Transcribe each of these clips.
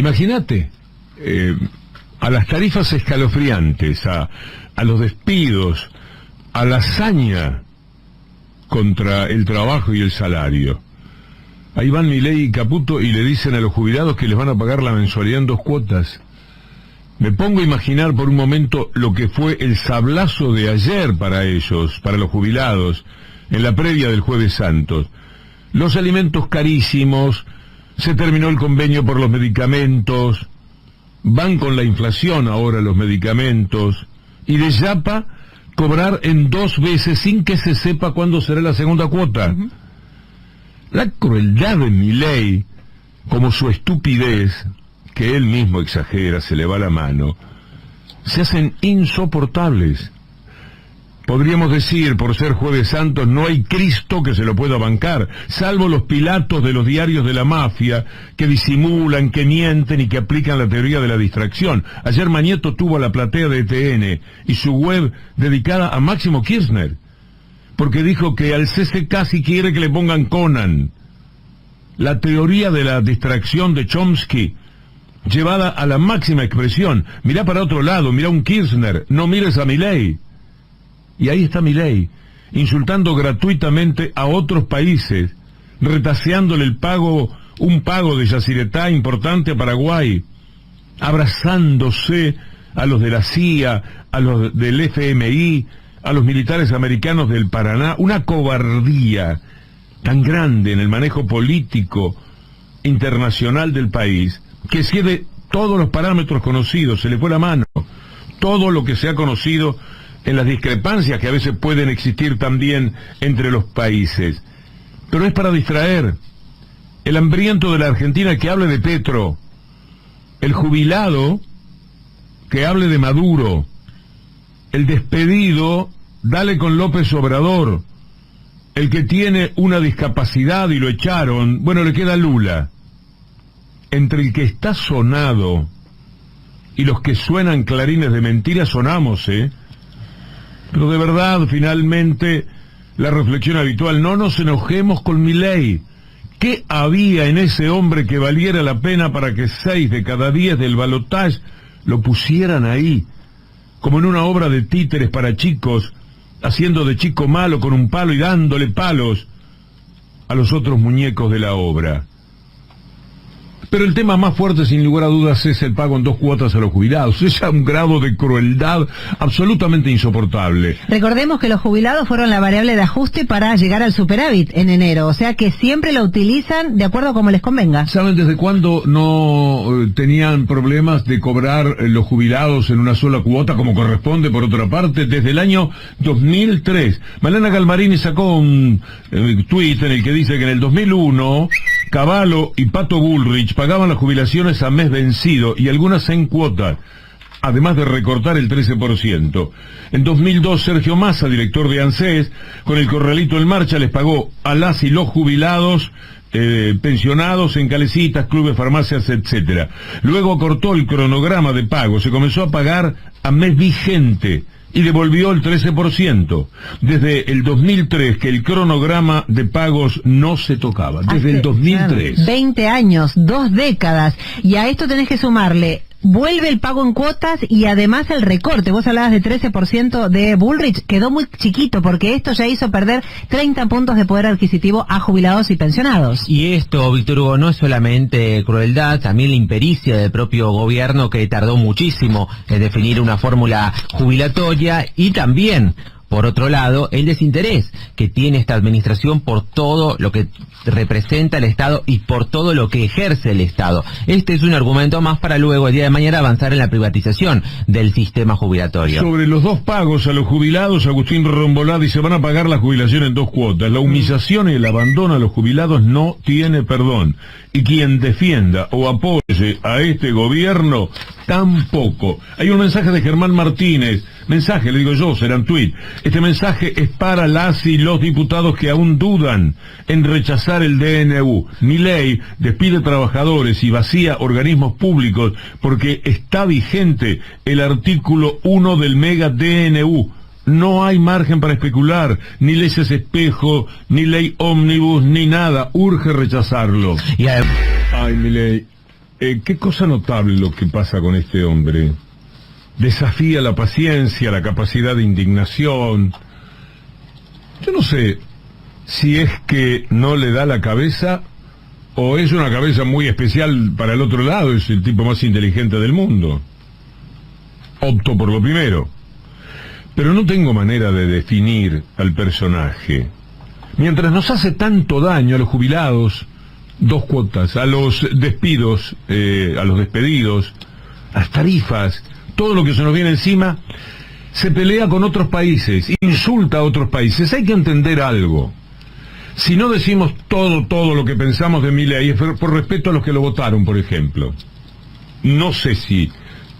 Imagínate, a las tarifas escalofriantes, a los despidos, a la hazaña contra el trabajo y el salario. Ahí van Milei y Caputo y le dicen a los jubilados que les van a pagar la mensualidad en 2 cuotas. Me pongo a imaginar por un momento lo que fue el sablazo de ayer para ellos, para los jubilados, en la previa del Jueves Santo. Los alimentos carísimos, se terminó el convenio por los medicamentos, van con la inflación ahora los medicamentos, y de yapa cobrar en 2 veces sin que se sepa cuándo será la segunda cuota. La crueldad de Milei, como su estupidez, que él mismo exagera, se le va la mano, se hacen insoportables. Podríamos decir, por ser Jueves Santo, no hay Cristo que se lo pueda bancar, salvo los Pilatos de los diarios de la mafia, que disimulan, que mienten y que aplican la teoría de la distracción. Ayer Mañeto tuvo a la platea de TN y su web dedicada a Máximo Kirchner, porque dijo que al CCK si quiere que le pongan Conan. La teoría de la distracción de Chomsky, llevada a la máxima expresión. Mirá para otro lado, mirá un Kirchner, no mires a Milei. Y ahí está Milei, insultando gratuitamente a otros países, retaseándole un pago de Yacyretá importante a Paraguay, abrazándose a los de la CIA, a los del FMI, a los militares americanos del Paraná. Una cobardía tan grande en el manejo político internacional del país, que excede todos los parámetros conocidos, se le fue la mano. Todo lo que se ha conocido en las discrepancias que a veces pueden existir también entre los países. Pero es para distraer. El hambriento de la Argentina que hable de Petro, el jubilado que hable de Maduro, el despedido, dale con López Obrador, el que tiene una discapacidad y lo echaron, bueno, le queda Lula. Entre el que está sonado y los que suenan clarines de mentira sonamos, Pero de verdad, finalmente, la reflexión habitual, no nos enojemos con Milei. ¿Qué había en ese hombre que valiera la pena para que 6 de cada 10 del balotaje lo pusieran ahí? Como en una obra de títeres para chicos, haciendo de chico malo con un palo y dándole palos a los otros muñecos de la obra. Pero el tema más fuerte, sin lugar a dudas, es el pago en 2 cuotas a los jubilados. Es un grado de crueldad absolutamente insoportable. Recordemos que los jubilados fueron la variable de ajuste para llegar al superávit en enero, o sea que siempre lo utilizan de acuerdo a como les convenga. ¿Saben desde cuándo no tenían problemas de cobrar los jubilados en una sola cuota, como corresponde por otra parte? Desde el año 2003. Malena Galmarini sacó un tuit en el que dice que en el 2001... Cavallo y Pato Bullrich pagaban las jubilaciones a mes vencido y algunas en cuota, además de recortar el 13%. En 2002, Sergio Massa, director de ANSES, con el corralito en marcha, les pagó a las y los jubilados pensionados en calecitas, clubes, farmacias, etcétera. Luego acortó el cronograma de pago, se comenzó a pagar a mes vigente y devolvió el 13%. Desde el 2003 que el cronograma de pagos no se tocaba. Desde el 2003. 20 años, 2 décadas. Y a esto tenés que sumarle, vuelve el pago en cuotas y además el recorte. Vos hablabas de 13% de Bullrich, quedó muy chiquito porque esto ya hizo perder 30 puntos de poder adquisitivo a jubilados y pensionados. Y esto, Víctor Hugo, no es solamente crueldad, también la impericia del propio gobierno que tardó muchísimo en definir una fórmula jubilatoria y también, por otro lado, el desinterés que tiene esta administración por todo lo que representa el Estado y por todo lo que ejerce el Estado. Este es un argumento más para luego, el día de mañana, avanzar en la privatización del sistema jubilatorio. Sobre los 2 pagos a los jubilados, Agustín Rombolá dice, van a pagar la jubilación en 2 cuotas. La humillación y el abandono a los jubilados no tiene perdón. Y quien defienda o apoye a este gobierno, tampoco. Hay un mensaje de Germán Martínez, mensaje, le digo yo, será un tuit. Este mensaje es para las y los diputados que aún dudan en rechazar el DNU. Milei despide trabajadores y vacía organismos públicos porque está vigente el artículo 1 del mega DNU. No hay margen para especular, ni leyes espejo, ni ley ómnibus, ni nada. Urge rechazarlo. Ay, Milei, qué cosa notable lo que pasa con este hombre. Desafía la paciencia, la capacidad de indignación. Yo no sé si es que no le da la cabeza o es una cabeza muy especial para el otro lado, es el tipo más inteligente del mundo. Opto por lo primero. Pero no tengo manera de definir al personaje. Mientras nos hace tanto daño a los jubilados, 2 cuotas, a los despidos, a los despedidos, a las tarifas, todo lo que se nos viene encima, se pelea con otros países, insulta a otros países. Hay que entender algo. Si no decimos todo lo que pensamos de Milei, es por respeto a los que lo votaron, por ejemplo. No sé si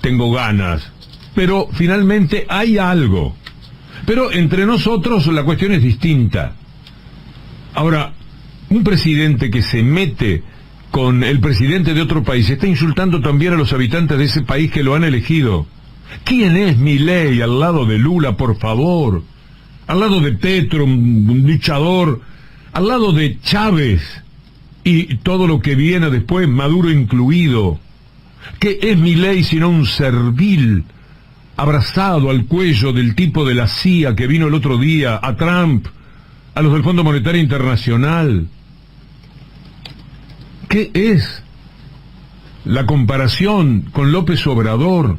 tengo ganas, pero finalmente hay algo. Pero entre nosotros la cuestión es distinta. Ahora, un presidente que se mete con el presidente de otro país está insultando también a los habitantes de ese país que lo han elegido. ¿Quién es Milei al lado de Lula, por favor? Al lado de Petro, un luchador, al lado de Chávez y todo lo que viene después, Maduro incluido. ¿Qué es Milei sino un servil abrazado al cuello del tipo de la CIA que vino el otro día, a Trump, a los del Fondo Monetario Internacional? ¿Qué es la comparación con López Obrador?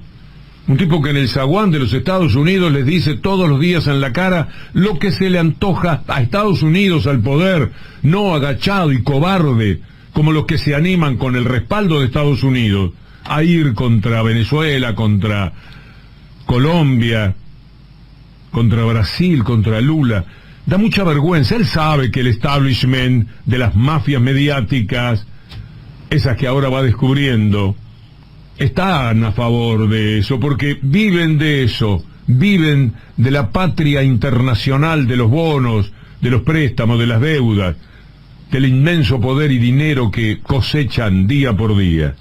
Un tipo que en el zaguán de los Estados Unidos les dice todos los días en la cara lo que se le antoja a Estados Unidos, al poder, no agachado y cobarde, como los que se animan con el respaldo de Estados Unidos a ir contra Venezuela, contra Colombia, contra Brasil, contra Lula. Da mucha vergüenza. Él sabe que el establishment de las mafias mediáticas, esas que ahora va descubriendo, están a favor de eso, porque viven de eso, viven de la patria internacional, de los bonos, de los préstamos, de las deudas, del inmenso poder y dinero que cosechan día por día.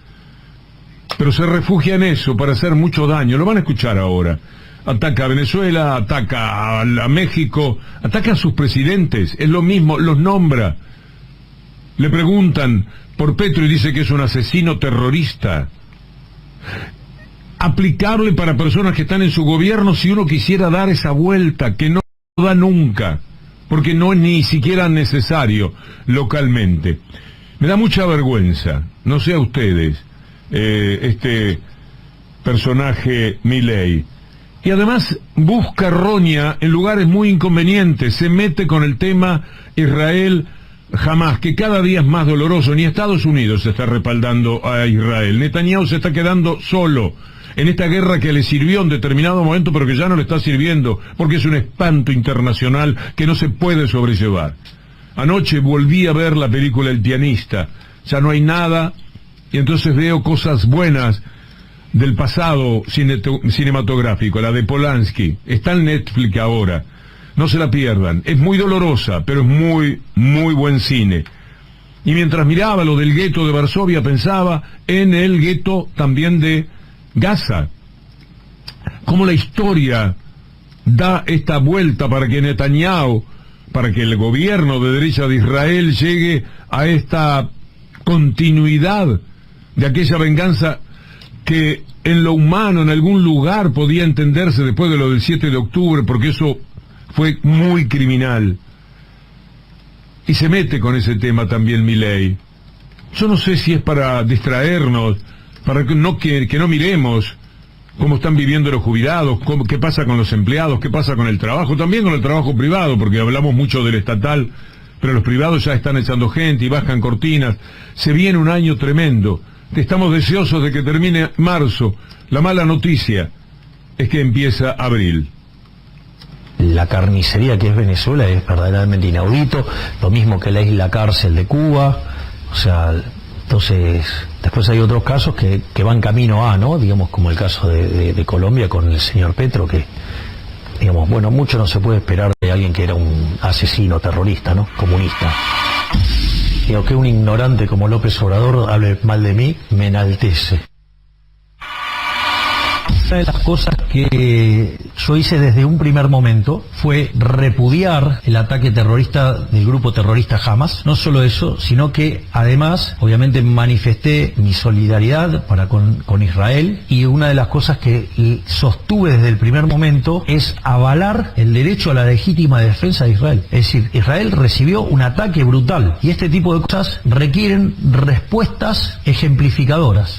Pero se refugia en eso para hacer mucho daño. Lo van a escuchar ahora. Ataca a Venezuela, ataca a México, ataca a sus presidentes, es lo mismo, los nombra. Le preguntan por Petro y dice que es un asesino terrorista. Aplicable para personas que están en su gobierno si uno quisiera dar esa vuelta, que no da nunca, porque no es ni siquiera necesario localmente. Me da mucha vergüenza, no sé a ustedes, este personaje Milei. Y además busca roña en lugares muy inconvenientes, se mete con el tema Israel-Hamás, que cada día es más doloroso. Ni Estados Unidos se está respaldando a Israel. Netanyahu se está quedando solo en esta guerra que le sirvió en determinado momento, pero que ya no le está sirviendo, porque es un espanto internacional que no se puede sobrellevar. Anoche volví a ver la película El pianista, ya no hay nada, y entonces veo cosas buenas del pasado cinematográfico, la de Polanski, está en Netflix ahora, no se la pierdan, es muy dolorosa, pero es muy, muy buen cine. Y mientras miraba lo del gueto de Varsovia, pensaba en el gueto también de Gaza, cómo la historia da esta vuelta para que Netanyahu, para que el gobierno de derecha de Israel llegue a esta continuidad de aquella venganza que en lo humano, en algún lugar, podía entenderse después de lo del 7 de octubre, porque eso fue muy criminal. Y se mete con ese tema también Milei. Yo no sé si es para distraernos, para que no miremos cómo están viviendo los jubilados, qué pasa con los empleados, qué pasa con el trabajo, también con el trabajo privado, porque hablamos mucho del estatal, pero los privados ya están echando gente y bajan cortinas. Se viene un año tremendo. Estamos deseosos de que termine marzo. La mala noticia es que empieza abril. La carnicería que es Venezuela es verdaderamente inaudito, lo mismo que la isla cárcel de Cuba. O sea, entonces, después hay otros casos que van camino a, ¿no? Digamos, como el caso de Colombia con el señor Petro, que, digamos, bueno, mucho no se puede esperar de alguien que era un asesino terrorista, ¿no? Comunista. Digo, que un ignorante como López Obrador hable mal de mí, me enaltece. Una de las cosas que yo hice desde un primer momento fue repudiar el ataque terrorista del grupo terrorista Hamas. No solo eso, sino que además, obviamente, manifesté mi solidaridad con Israel, y una de las cosas que sostuve desde el primer momento es avalar el derecho a la legítima defensa de Israel. Es decir, Israel recibió un ataque brutal, y este tipo de cosas requieren respuestas ejemplificadoras.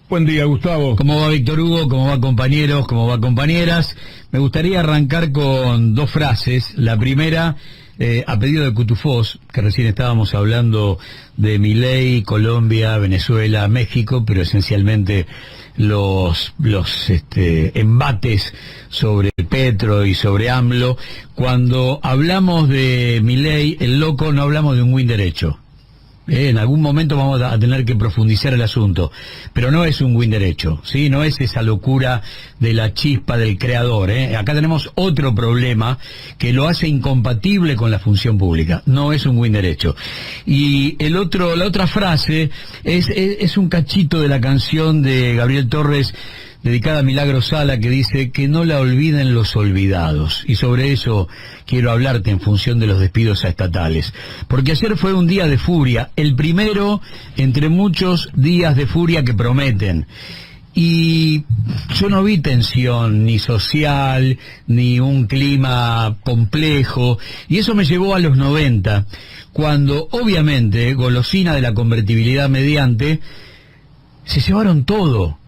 Buen día, Gustavo. ¿Cómo va, Víctor Hugo? ¿Cómo va, compañeros? ¿Cómo va, compañeras? Me gustaría arrancar con dos frases. La primera, a pedido de Cutufós, que recién estábamos hablando de Milei, Colombia, Venezuela, México, pero esencialmente los embates sobre Petro y sobre AMLO. Cuando hablamos de Milei, el loco, no hablamos de un win derecho. En algún momento vamos a tener que profundizar el asunto, pero no es un win derecho, ¿sí? No es esa locura de la chispa del creador, ¿eh? Acá tenemos otro problema que lo hace incompatible con la función pública. No es un win derecho. Y la otra frase es un cachito de la canción de Gabriel Torres, dedicada a Milagro Sala, que dice que no la olviden los olvidados. Y sobre eso quiero hablarte en función de los despidos a estatales. Porque ayer fue un día de furia, el primero entre muchos días de furia que prometen. Y yo no vi tensión ni social, ni un clima complejo, y eso me llevó a los 90, cuando obviamente, golosina de la convertibilidad mediante, se llevaron todo.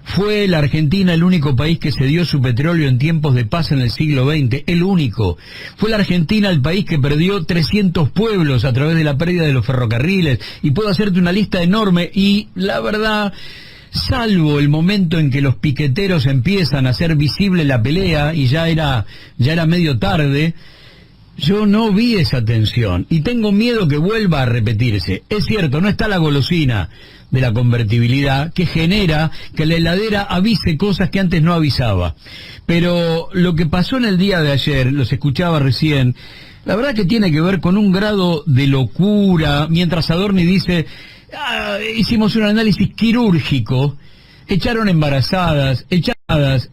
Fue la Argentina el único país que cedió su petróleo en tiempos de paz en el siglo XX, el único. Fue la Argentina el país que perdió 300 pueblos a través de la pérdida de los ferrocarriles, y puedo hacerte una lista enorme, y la verdad, salvo el momento en que los piqueteros empiezan a hacer visible la pelea, y ya era medio tarde, yo no vi esa tensión, y tengo miedo que vuelva a repetirse. Es cierto, no está la golosina de la convertibilidad, que genera que la heladera avise cosas que antes no avisaba. Pero lo que pasó en el día de ayer, los escuchaba recién, la verdad que tiene que ver con un grado de locura, mientras Adorni dice, hicimos un análisis quirúrgico, echaron embarazadas,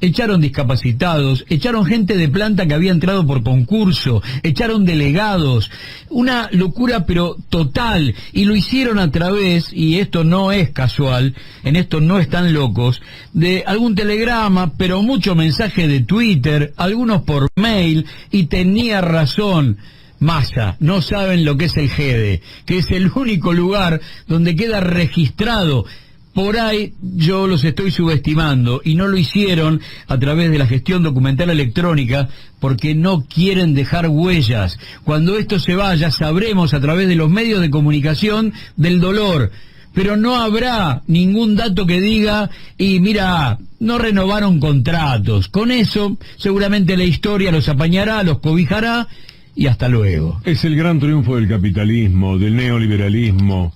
echaron discapacitados, echaron gente de planta que había entrado por concurso, echaron delegados, una locura pero total, y lo hicieron a través, y esto no es casual, en esto no están locos, de algún telegrama, pero mucho mensaje de Twitter, algunos por mail, y tenía razón Massa, no saben lo que es el GEDE, que es el único lugar donde queda registrado. Por ahí yo los estoy subestimando, y no lo hicieron a través de la gestión documental electrónica porque no quieren dejar huellas. Cuando esto se vaya sabremos a través de los medios de comunicación del dolor, pero no habrá ningún dato que diga, y mira, no renovaron contratos. Con eso seguramente la historia los apañará, los cobijará, y hasta luego. Es el gran triunfo del capitalismo, del neoliberalismo.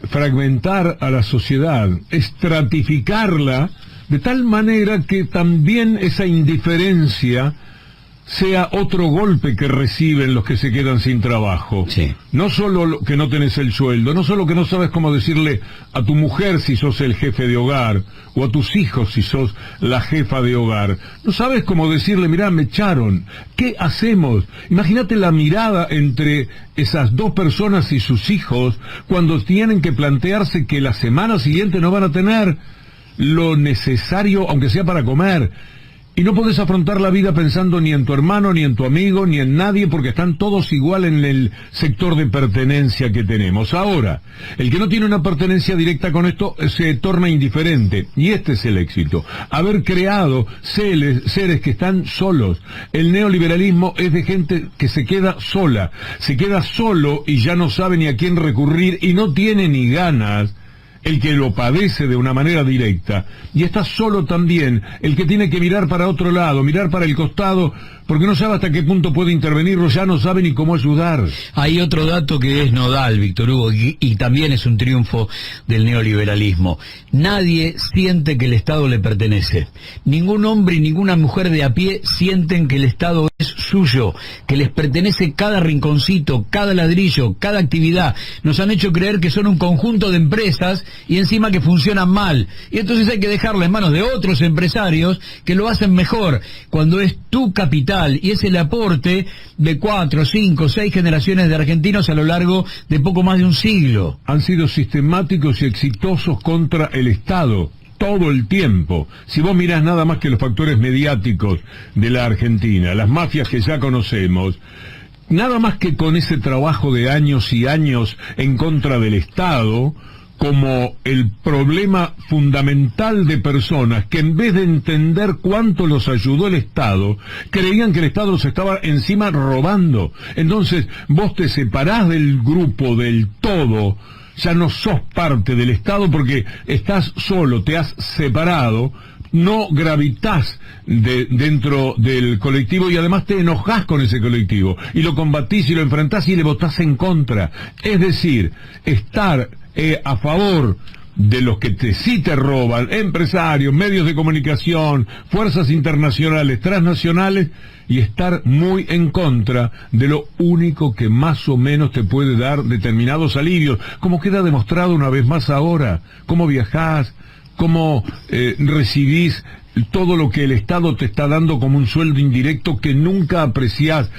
Fragmentar a la sociedad, estratificarla de tal manera que también esa indiferencia sea otro golpe que reciben los que se quedan sin trabajo. Sí. No solo que no tenés el sueldo, no solo que no sabes cómo decirle a tu mujer si sos el jefe de hogar, o a tus hijos si sos la jefa de hogar. No sabes cómo decirle, mirá, me echaron, ¿qué hacemos? Imagínate la mirada entre esas dos personas y sus hijos cuando tienen que plantearse que la semana siguiente no van a tener lo necesario, aunque sea para comer. Y no podés afrontar la vida pensando ni en tu hermano, ni en tu amigo, ni en nadie, porque están todos igual en el sector de pertenencia que tenemos. Ahora, el que no tiene una pertenencia directa con esto se torna indiferente. Y este es el éxito. Haber creado seres que están solos. El neoliberalismo es de gente que se queda sola. Se queda solo y ya no sabe ni a quién recurrir y no tiene ni ganas. El que lo padece de una manera directa, y está solo también el que tiene que mirar para otro lado, mirar para el costado, porque no sabe hasta qué punto puede intervenirlo, ya no sabe ni cómo ayudar. Hay otro dato que es nodal, Víctor Hugo, y también es un triunfo del neoliberalismo. Nadie siente que el Estado le pertenece. Ningún hombre y ninguna mujer de a pie sienten que el Estado es suyo, que les pertenece cada rinconcito, cada ladrillo, cada actividad. Nos han hecho creer que son un conjunto de empresas y encima que funcionan mal. Y entonces hay que dejarlo en manos de otros empresarios que lo hacen mejor, cuando es tu capital y es el aporte de 4, 5, 6 generaciones de argentinos a lo largo de poco más de un siglo. Han sido sistemáticos y exitosos contra el Estado todo el tiempo. Si vos mirás nada más que los factores mediáticos de la Argentina, las mafias que ya conocemos, nada más que con ese trabajo de años y años en contra del Estado, como el problema fundamental de personas que en vez de entender cuánto los ayudó el Estado, creían que el Estado los estaba encima robando. Entonces vos te separás del grupo, del todo, ya no sos parte del Estado porque estás solo, te has separado, no gravitas dentro del colectivo y además te enojás con ese colectivo y lo combatís y lo enfrentás y le votás en contra. Es decir, estar a favor de los que sí te roban, empresarios, medios de comunicación, fuerzas internacionales, transnacionales, y estar muy en contra de lo único que más o menos te puede dar determinados alivios, como queda demostrado una vez más ahora, cómo viajás, cómo recibís todo lo que el Estado te está dando como un sueldo indirecto que nunca apreciás.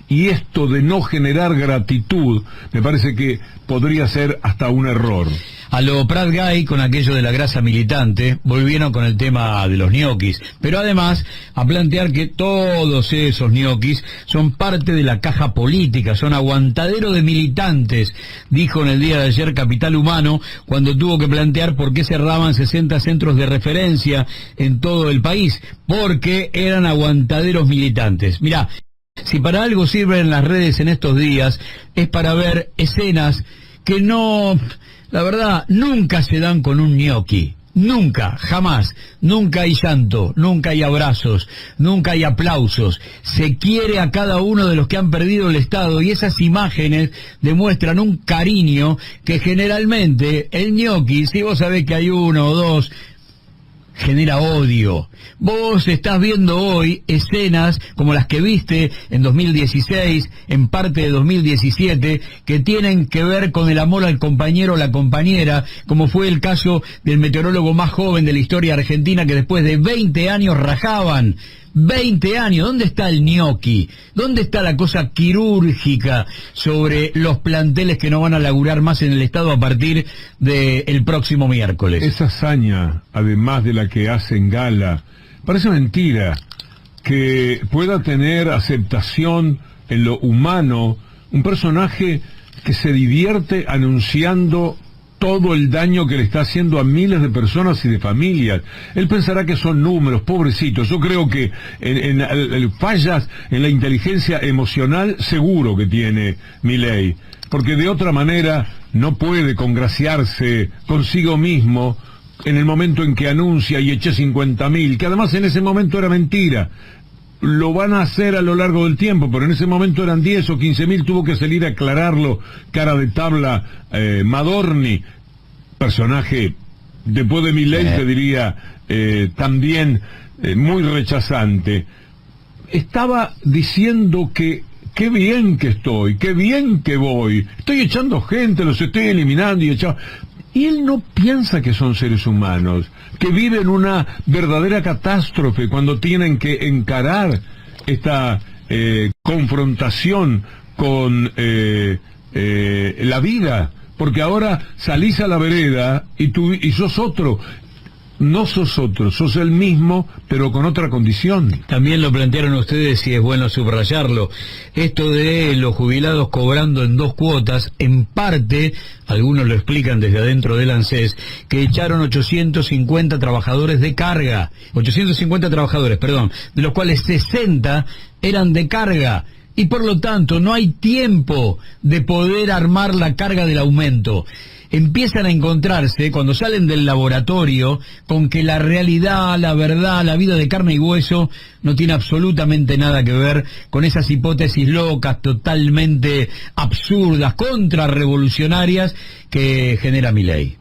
Y esto de no generar gratitud, me parece que podría ser hasta un error. A lo Prat Gay, con aquello de la grasa militante, volvieron con el tema de los ñoquis, pero además a plantear que todos esos ñoquis son parte de la caja política, son aguantadero de militantes, dijo en el día de ayer Capital Humano, cuando tuvo que plantear por qué cerraban 60 centros de referencia en todo el país, porque eran aguantaderos militantes. Mirá, si para algo sirven las redes en estos días, es para ver escenas que no, la verdad, nunca se dan con un ñoqui. Nunca, jamás, nunca hay llanto, nunca hay abrazos, nunca hay aplausos. Se quiere a cada uno de los que han perdido el Estado y esas imágenes demuestran un cariño que generalmente el ñoqui, si vos sabés que hay uno o dos, genera odio. Vos estás viendo hoy escenas como las que viste en 2016, en parte de 2017, que tienen que ver con el amor al compañero o la compañera, como fue el caso del meteorólogo más joven de la historia argentina, que después de 20 años rajaban. 20 años, ¿dónde está el ñoqui? ¿Dónde está la cosa quirúrgica sobre los planteles que no van a laburar más en el Estado a partir del próximo miércoles? Esa hazaña, además de la que hacen gala, parece mentira que pueda tener aceptación en lo humano un personaje que se divierte anunciando todo el daño que le está haciendo a miles de personas y de familias. Él pensará que son números, pobrecitos. Yo creo que en fallas en la inteligencia emocional seguro que tiene Milei, porque de otra manera no puede congraciarse consigo mismo en el momento en que anuncia y eché 50.000, que además en ese momento era mentira. Lo van a hacer a lo largo del tiempo, pero en ese momento eran 10 o 15.000, tuvo que salir a aclararlo, cara de tabla, Madorni, personaje, después de Milei, te diría, también muy rechazante. Estaba diciendo que qué bien que estoy, qué bien que voy, estoy echando gente, los estoy eliminando y echando... Y él no piensa que son seres humanos, que viven una verdadera catástrofe cuando tienen que encarar esta confrontación con la vida, porque ahora salís a la vereda y sos otro. No sos otro, sos el mismo, pero con otra condición. También lo plantearon ustedes y es bueno subrayarlo. Esto de los jubilados cobrando en 2 cuotas, en parte, algunos lo explican desde adentro del ANSES, que echaron 850 trabajadores de carga. 850 trabajadores, perdón, de los cuales 60 eran de carga. Y por lo tanto no hay tiempo de poder armar la carga del aumento. Empiezan a encontrarse, cuando salen del laboratorio, con que la realidad, la verdad, la vida de carne y hueso no tiene absolutamente nada que ver con esas hipótesis locas, totalmente absurdas, contrarrevolucionarias que genera Milei.